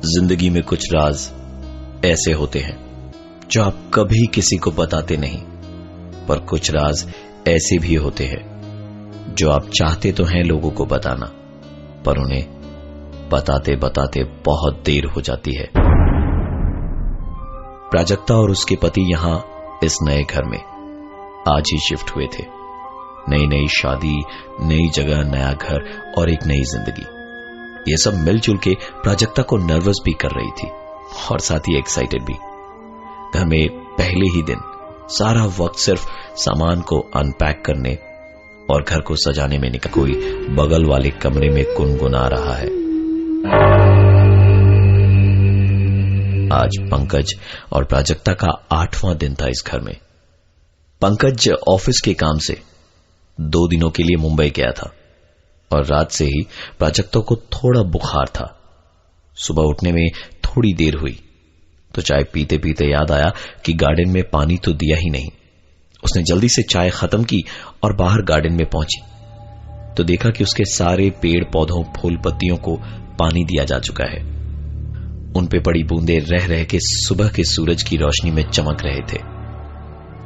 जिंदगी में कुछ राज ऐसे होते हैं जो आप कभी किसी को बताते नहीं, पर कुछ राज ऐसे भी होते हैं जो आप चाहते तो हैं लोगों को बताना, पर उन्हें बताते बताते बहुत देर हो जाती है। प्राजक्ता और उसके पति यहां इस नए घर में आज ही शिफ्ट हुए थे। नई नई शादी, नई जगह, नया घर और एक नई जिंदगी, ये सब मिलजुल के प्राजक्ता को नर्वस भी कर रही थी और साथ ही एक्साइटेड भी। घर में पहले ही दिन सारा वक्त सिर्फ सामान को अनपैक करने और घर को सजाने में निकल, कोई बगल वाले कमरे में गुनगुना रहा है। आज पंकज और प्राजक्ता का 8वां दिन था इस घर में। पंकज ऑफिस के काम से 2 दिनों के लिए मुंबई गया था और रात से ही प्राजक्ता को थोड़ा बुखार था। सुबह उठने में थोड़ी देर हुई तो चाय पीते पीते याद आया कि गार्डन में पानी तो दिया ही नहीं। उसने जल्दी से चाय खत्म की और बाहर गार्डन में पहुंची तो देखा कि उसके सारे पेड़ पौधों, फूल पत्तियों को पानी दिया जा चुका है। उन पे पड़ी बूंदें रह रह के सुबह के सूरज की रोशनी में चमक रहे थे।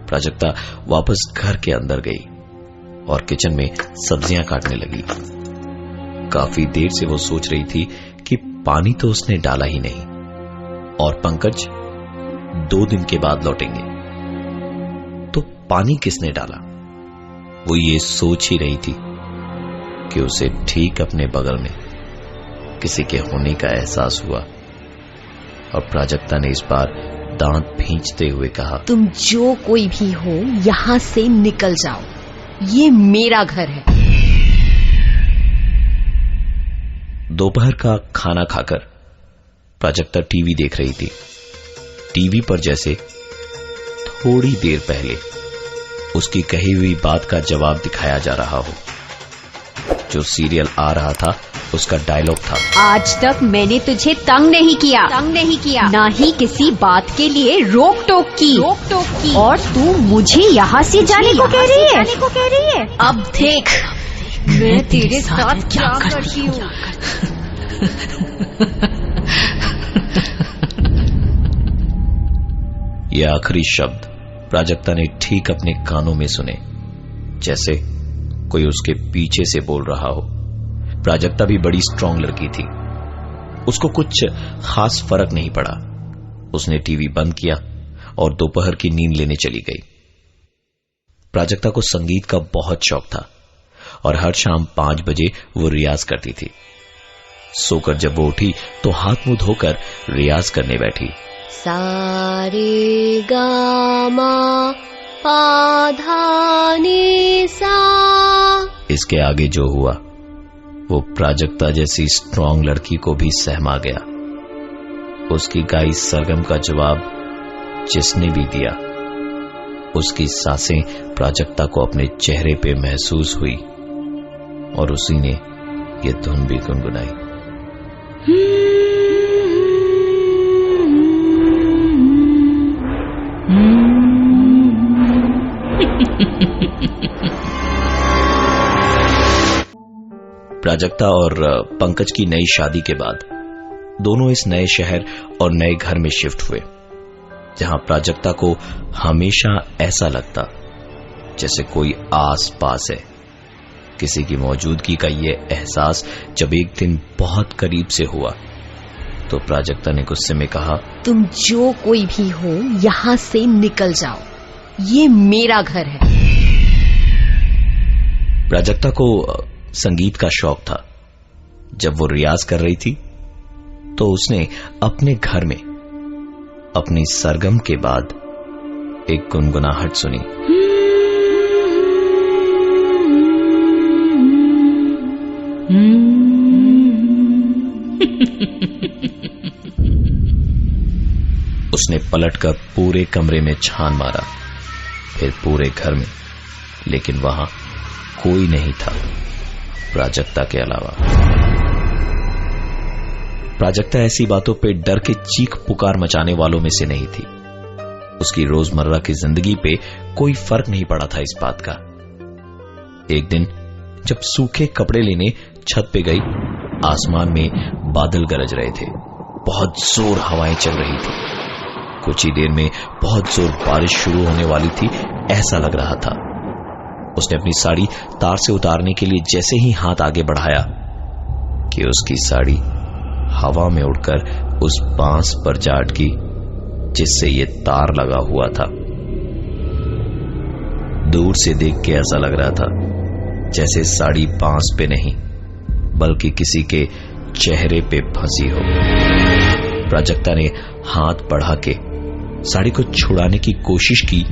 प्राजक्ता वापस घर के अंदर गई और किचन में सब्जियां काटने लगी। काफी देर से वो सोच रही थी कि पानी तो उसने डाला ही नहीं और पंकज 2 दिन के बाद लौटेंगे, तो पानी किसने डाला? वो ये सोच ही रही थी कि उसे ठीक अपने बगल में किसी के होने का एहसास हुआ और प्राजक्ता ने इस बार दांत भींचते हुए कहा, तुम जो कोई भी हो यहां से निकल जाओ, ये मेरा घर है। दोपहर का खाना खाकर प्राजक्ता टीवी देख रही थी। टीवी पर जैसे थोड़ी देर पहले उसकी कही हुई बात का जवाब दिखाया जा रहा हो। जो सीरियल आ रहा था उसका डायलॉग था, आज तक मैंने तुझे तंग नहीं किया, ना ही किसी बात के लिए रोक टोक की और तू मुझे यहाँ से जाने को कह रही है। अब देख मैं तेरे साथ क्या करती हूँ। ये आखिरी शब्द प्राजक्ता ने ठीक अपने कानों में सुने, जैसे कोई उसके पीछे से बोल रहा हो। प्राजक्ता भी बड़ी स्ट्रांग लड़की थी, उसको कुछ खास फर्क नहीं पड़ा। उसने टीवी बंद किया और दोपहर की नींद लेने चली गई। प्राजक्ता को संगीत का बहुत शौक था और हर शाम 5 बजे वो रियाज करती थी। सोकर जब वो उठी तो हाथ मुंह धोकर रियाज करने बैठी। सारे गामा पाधानी सा। इसके आगे जो हुआ वो प्राजक्ता जैसी स्ट्रांग लड़की को भी सहमा गया। उसकी गाई सरगम का जवाब जिसने भी दिया, उसकी सांसें प्राजक्ता को अपने चेहरे पे महसूस हुई और उसी ने ये धुन भी गुनगुनाई। प्राजक्ता और पंकज की नई शादी के बाद दोनों इस नए शहर और नए घर में शिफ्ट हुए, जहां प्राजक्ता को हमेशा ऐसा लगता जैसे कोई आस पास है। किसी की मौजूदगी का ये एहसास जब एक दिन बहुत करीब से हुआ तो प्राजक्ता ने गुस्से में कहा, तुम जो कोई भी हो यहां से निकल जाओ, ये मेरा घर है। प्राजक्ता को संगीत का शौक था। जब वो रियाज कर रही थी तो उसने अपने घर में अपनी सरगम के बाद एक गुनगुनाहट सुनी। उसने पलटकर पूरे कमरे में छान मारा, फिर पूरे घर में, लेकिन वहां कोई नहीं था प्राजक्ता के अलावा। प्राजक्ता ऐसी बातों पे डर के चीख पुकार मचाने वालों में से नहीं थी। उसकी रोजमर्रा की जिंदगी पे कोई फर्क नहीं पड़ा था इस बात का। एक दिन जब सूखे कपड़े लेने छत पे गई, आसमान में बादल गरज रहे थे बहुत जोर हवाएं चल रही थी। कुछ ही देर में बहुत जोर बारिश शुरू होने वाली थी, ऐसा लग रहा था। उसने अपनी साड़ी तार से उतारने के लिए जैसे ही हाथ आगे बढ़ाया कि उसकी साड़ी हवा में उड़कर उस बांस पर जा अटकी जिससे ये तार लगा हुआ था। दूर से देख के ऐसा लग रहा था जैसे साड़ी बांस पे नहीं बल्कि किसी के चेहरे पे फंसी हो। प्राजक्ता ने हाथ बढ़ा के साड़ी को छुड़ाने की कोशिश की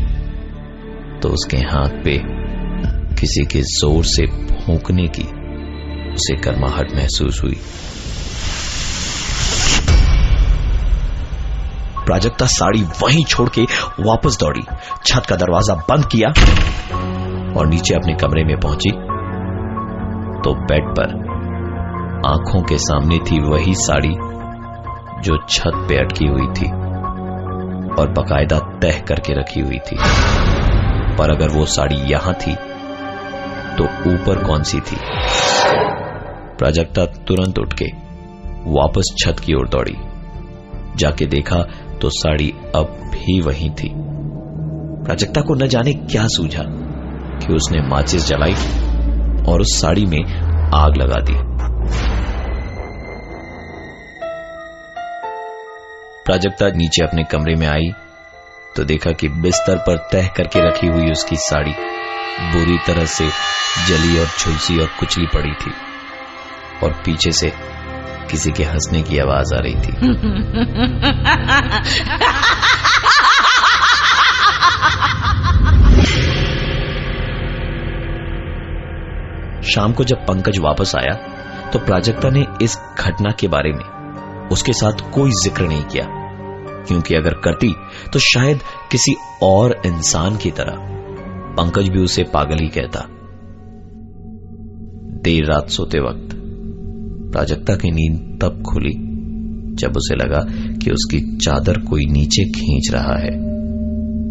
तो उसके हाथ पे किसी के जोर से फूंकने की उसे गर्माहट महसूस हुई। प्राजक्ता साड़ी वहीं छोड़ के वापस दौड़ी, छत का दरवाजा बंद किया और नीचे अपने कमरे में पहुंची तो बेड पर आंखों के सामने थी वही साड़ी जो छत पे अटकी हुई थी और बकायदा तह करके रखी हुई थी। पर अगर वो साड़ी यहां थी तो ऊपर कौन सी थी? प्राजक्ता तुरंत उठ के वापस छत की ओर दौड़ी। जाके देखा तो साड़ी अब भी वहीं थी। प्राजक्ता को न जाने क्या सूझा कि उसने माचिस जलाई और उस साड़ी में आग लगा दी। प्राजक्ता नीचे अपने कमरे में आई तो देखा कि बिस्तर पर तह करके रखी हुई उसकी साड़ी बुरी तरह से जली और झुलसी और कुचली पड़ी थी और पीछे से किसी के हंसने की आवाज आ रही थी। शाम को जब पंकज वापस आया तो प्राजक्ता ने इस घटना के बारे में उसके साथ कोई जिक्र नहीं किया, क्योंकि अगर करती तो शायद किसी और इंसान की तरह पंकज भी उसे पागल ही कहता। देर रात सोते वक्त प्राजक्ता की नींद तब खुली जब उसे लगा कि उसकी चादर कोई नीचे खींच रहा है।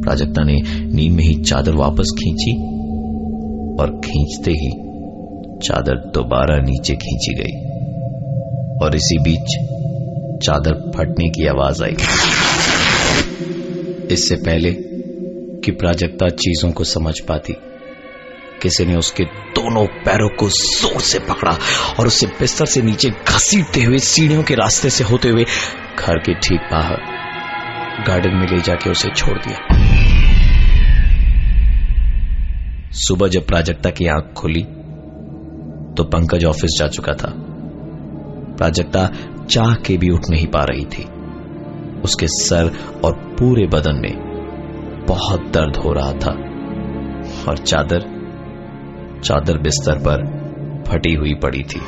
प्राजक्ता ने नींद में ही चादर वापस खींची और खींचते ही चादर दोबारा नीचे खींची गई और इसी बीच चादर फटने की आवाज आई। इससे पहले कि प्राजक्ता चीजों को समझ पाती, किसी ने उसके दोनों पैरों को जोर से पकड़ा और उसे बिस्तर से नीचे घसीटते हुए सीढ़ियों के रास्ते से होते हुए घर के ठीक बाहर गार्डन में ले जाके उसे छोड़ दिया। सुबह जब प्राजक्ता की आंख खुली तो पंकज ऑफिस जा चुका था। प्राजक्ता चाह के भी उठ नहीं पा रही थी। उसके सर और पूरे बदन में बहुत दर्द हो रहा था और चादर बिस्तर पर फटी हुई पड़ी थी।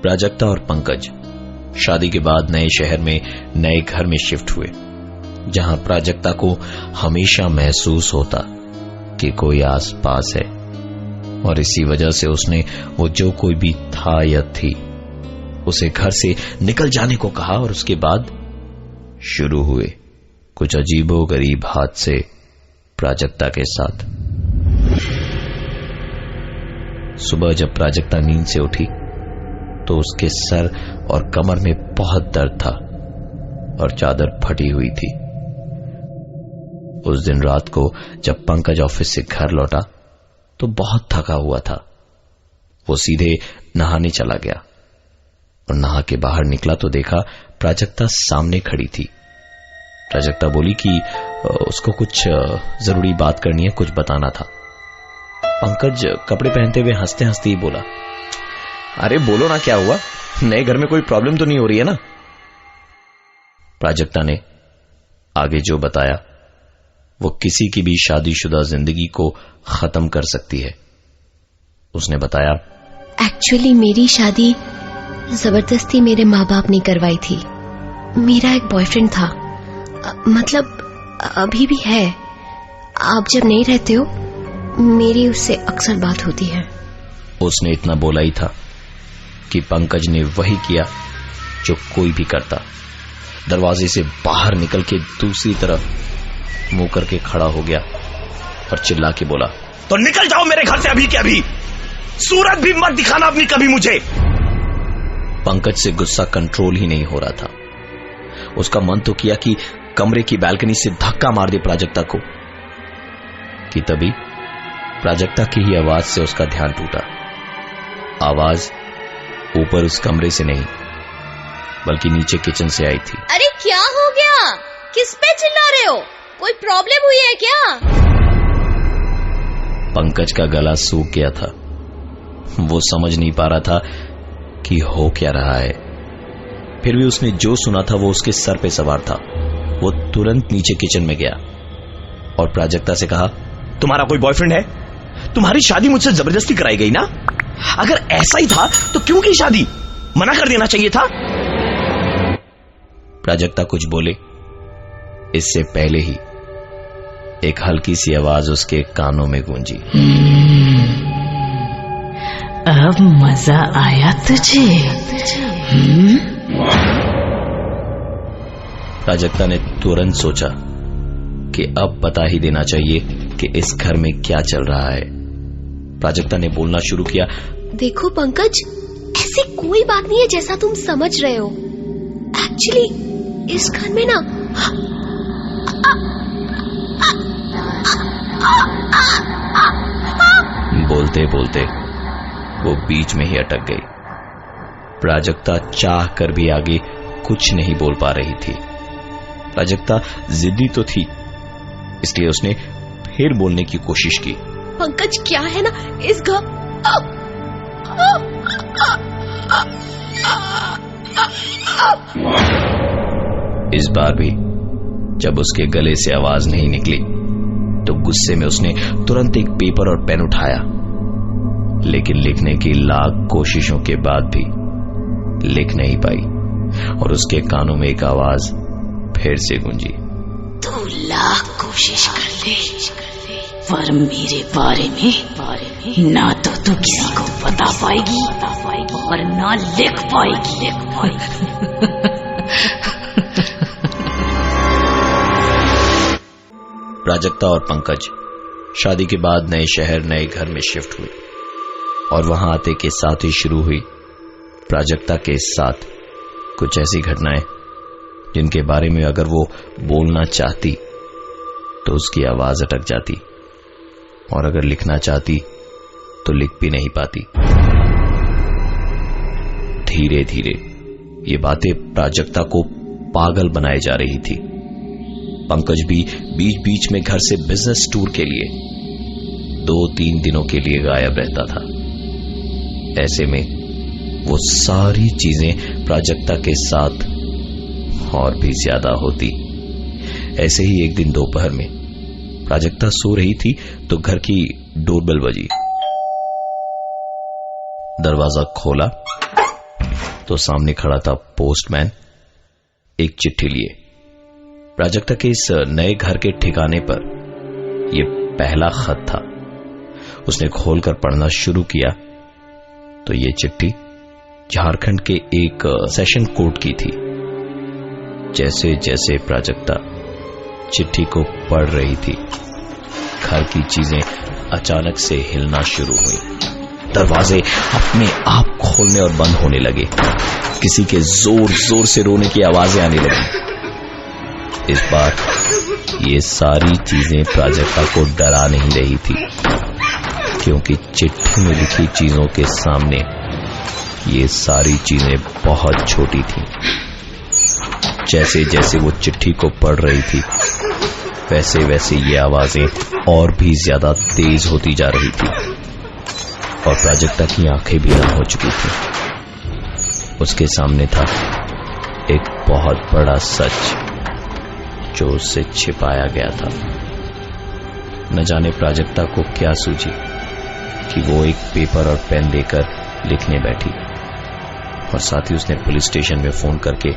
प्राजक्ता और पंकज शादी के बाद नए शहर में नए घर में शिफ्ट हुए, जहां प्राजक्ता को हमेशा महसूस होता कि कोई आसपास है और इसी वजह से उसने वो जो कोई भी था या थी उसे घर से निकल जाने को कहा और उसके बाद शुरू हुए कुछ अजीबोगरीब हादसे प्राजक्ता के साथ। सुबह जब प्राजक्ता नींद से उठी तो उसके सर और कमर में बहुत दर्द था और चादर फटी हुई थी। उस दिन रात को जब पंकज ऑफिस से घर लौटा तो बहुत थका हुआ था। वो सीधे नहाने चला गया और नहा के बाहर निकला तो देखा प्राजक्ता सामने खड़ी थी। प्राजक्ता बोली कि उसको कुछ जरूरी बात करनी है, कुछ बताना था। पंकज कपड़े पहनते हुए हंसते हंसते ही बोला, अरे बोलो ना, क्या हुआ? नए घर में कोई प्रॉब्लम तो नहीं हो रही है ना? प्राजक्ता ने आगे जो बताया वो किसी की भी शादीशुदा जिंदगी को खत्म कर सकती है। उसने बताया, एक्चुअली मेरी शादी जबरदस्ती मेरे माँ बाप ने करवाई थी। मेरा एक बॉयफ्रेंड था, मतलब अभी भी है। आप जब नहीं रहते हो मेरी उससे अक्सर बात होती है। उसने इतना बोला ही था कि पंकज ने वही किया जो कोई भी करता। दरवाजे से बाहर निकल के दूसरी तरफ मुंह करके खड़ा हो गया और चिल्ला के बोला, तो निकल जाओ मेरे घर से अभी के अभी, सूरत भी मत दिखाना अपनी कभी मुझे। पंकज से गुस्सा कंट्रोल ही नहीं हो रहा था। उसका मन तो किया कि कमरे की बालकनी से धक्का मार दे प्राजक्ता को, कि तभी प्राजक्ता की ही आवाज से उसका ध्यान टूटा। आवाज ऊपर उस कमरे से नहीं बल्कि नीचे किचन से आई थी। अरे क्या हो गया? किस पे चिल्ला रहे हो? कोई प्रॉब्लम हुई है क्या? पंकज का गला सूख गया था। वो समझ नहीं पा रहा था कि हो क्या रहा है। फिर भी उसने जो सुना था वो उसके सर पे सवार था। वो तुरंत नीचे किचन में गया और प्राजक्ता से कहा, तुम्हारा कोई बॉयफ्रेंड है? तुम्हारी शादी मुझसे जबरदस्ती कराई गई ना? अगर ऐसा ही था तो क्यों की शादी? मना कर देना चाहिए था। प्राजक्ता कुछ बोले इससे पहले ही एक हल्की सी आवाज उसके कानों में गूंजी। अब मजा आया तुझे? प्राजक्ता ने तुरंत सोचा कि अब बता ही देना चाहिए कि इस घर में क्या चल रहा है। प्राजक्ता ने बोलना शुरू किया, देखो पंकज, ऐसी कोई बात नहीं है जैसा तुम समझ रहे हो। एक्चुअली इस घर में ना बोलते बोलते वो बीच में ही अटक गई। प्राजक्ता चाह कर भी आगे कुछ नहीं बोल पा रही थी। प्राजक्ता जिद्दी तो थी, इसलिए उसने फिर बोलने की कोशिश की। पंकज क्या है ना, इस घर इस बार भी जब उसके गले से आवाज नहीं निकली तो गुस्से में उसने तुरंत एक पेपर और पेन उठाया, लेकिन लिखने की लाख कोशिशों के बाद भी लिख नहीं पाई और उसके कानों में एक आवाज फिर से गूंजी। तू लाख कोशिश कर ले पर मेरे बारे में ना तो तू किसी को बता पाएगी और ना लिख पाएगी। प्राजक्ता और पंकज शादी के बाद नए शहर नए घर में शिफ्ट हुए और वहां आते के साथ ही शुरू हुई प्राजक्ता के साथ कुछ ऐसी घटनाएं जिनके बारे में अगर वो बोलना चाहती तो उसकी आवाज अटक जाती और अगर लिखना चाहती तो लिख भी नहीं पाती। धीरे धीरे ये बातें प्राजक्ता को पागल बनाए जा रही थी। पंकज भी बीच बीच में घर से बिजनेस टूर के लिए 2-3 दिनों के लिए गायब रहता था। ऐसे में वो सारी चीजें प्राजक्ता के साथ और भी ज्यादा होती। ऐसे ही एक दिन दोपहर में प्राजक्ता सो रही थी तो घर की डोरबेल बजी। दरवाजा खोला तो सामने खड़ा था पोस्टमैन एक चिट्ठी लिए। प्राजक्ता के इस नए घर के ठिकाने पर यह पहला खत था। उसने खोलकर पढ़ना शुरू किया तो यह चिट्ठी झारखंड के एक सेशन कोर्ट की थी। जैसे जैसे प्राजक्ता चिट्ठी को पढ़ रही थी, घर की चीजें अचानक से हिलना शुरू हुई। दरवाजे अपने आप खोलने और बंद होने लगे। किसी के जोर जोर से रोने की आवाजें आने लगी। इस बार ये सारी चीजें प्राजक्ता को डरा नहीं रही थी, क्योंकि चिट्ठी में लिखी चीजों के सामने ये सारी चीजें बहुत छोटी थीं। जैसे जैसे वो चिट्ठी को पढ़ रही थी वैसे वैसे ये आवाजें और भी ज्यादा तेज होती जा रही थी और प्राजक्ता की आंखें भी नम हो चुकी थी। उसके सामने था एक बहुत बड़ा सच जो उससे छिपाया गया था। न जाने प्राजक्ता को क्या सूझी कि वो एक पेपर और पेन लेकर लिखने बैठी और साथ ही उसने पुलिस स्टेशन में फोन करके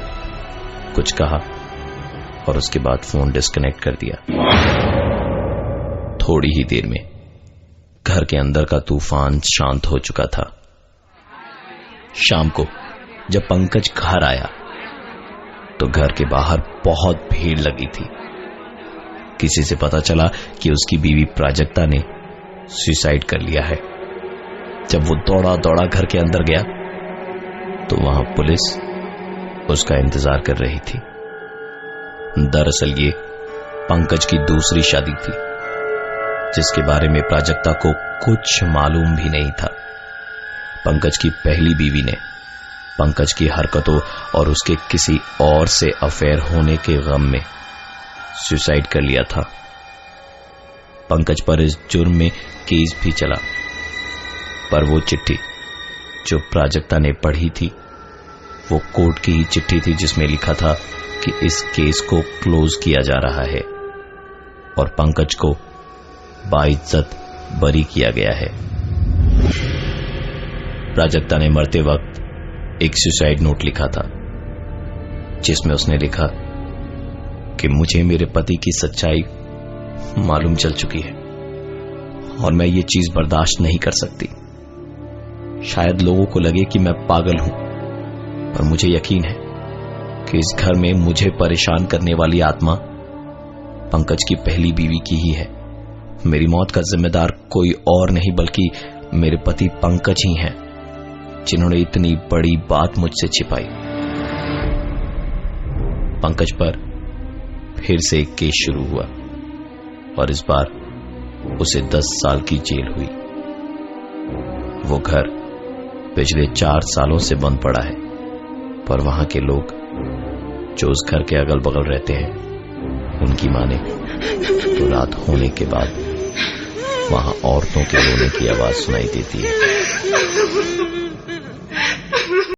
कुछ कहा और उसके बाद फोन डिस्कनेक्ट कर दिया। थोड़ी ही देर में घर के अंदर का तूफान शांत हो चुका था। शाम को जब पंकज घर आया तो घर के बाहर बहुत भीड़ लगी थी। किसी से पता चला कि उसकी बीवी प्राजक्ता ने सुसाइड कर लिया है। जब वो दौड़ा दौड़ा घर के अंदर गया तो वहां पुलिस उसका इंतजार कर रही थी। दरअसल ये पंकज की दूसरी शादी थी, जिसके बारे में प्राजक्ता को कुछ मालूम भी नहीं था। पंकज की पहली बीवी ने पंकज की हरकतों और उसके किसी और से अफेयर होने के गम में सुसाइड कर लिया था। पंकज पर इस जुर्म में केस भी चला, पर वो चिट्ठी जो प्राजक्ता ने पढ़ी थी वो कोर्ट की ही चिट्ठी थी, जिसमें लिखा था कि इस केस को क्लोज किया जा रहा है और पंकज को बाइज्जत बरी किया गया है। प्राजक्ता ने मरते वक्त एक सुसाइड नोट लिखा था, जिसमें उसने लिखा कि मुझे मेरे पति की सच्चाई मालूम चल चुकी है और मैं ये चीज बर्दाश्त नहीं कर सकती। शायद लोगों को लगे कि मैं पागल हूं, पर मुझे यकीन है कि इस घर में मुझे परेशान करने वाली आत्मा पंकज की पहली बीवी की ही है। मेरी मौत का जिम्मेदार कोई और नहीं बल्कि मेरे पति पंकज ही हैं, जिन्होंने इतनी बड़ी बात मुझसे छिपाई। पंकज पर फिर से एक केस शुरू हुआ और इस बार उसे 10 साल की जेल हुई। वो घर पिछले 4 सालों से बंद पड़ा है, पर वहां के लोग जो उस घर के अगल बगल रहते हैं, उनकी माने तो रात होने के बाद वहां औरतों के रोने की आवाज सुनाई देती है।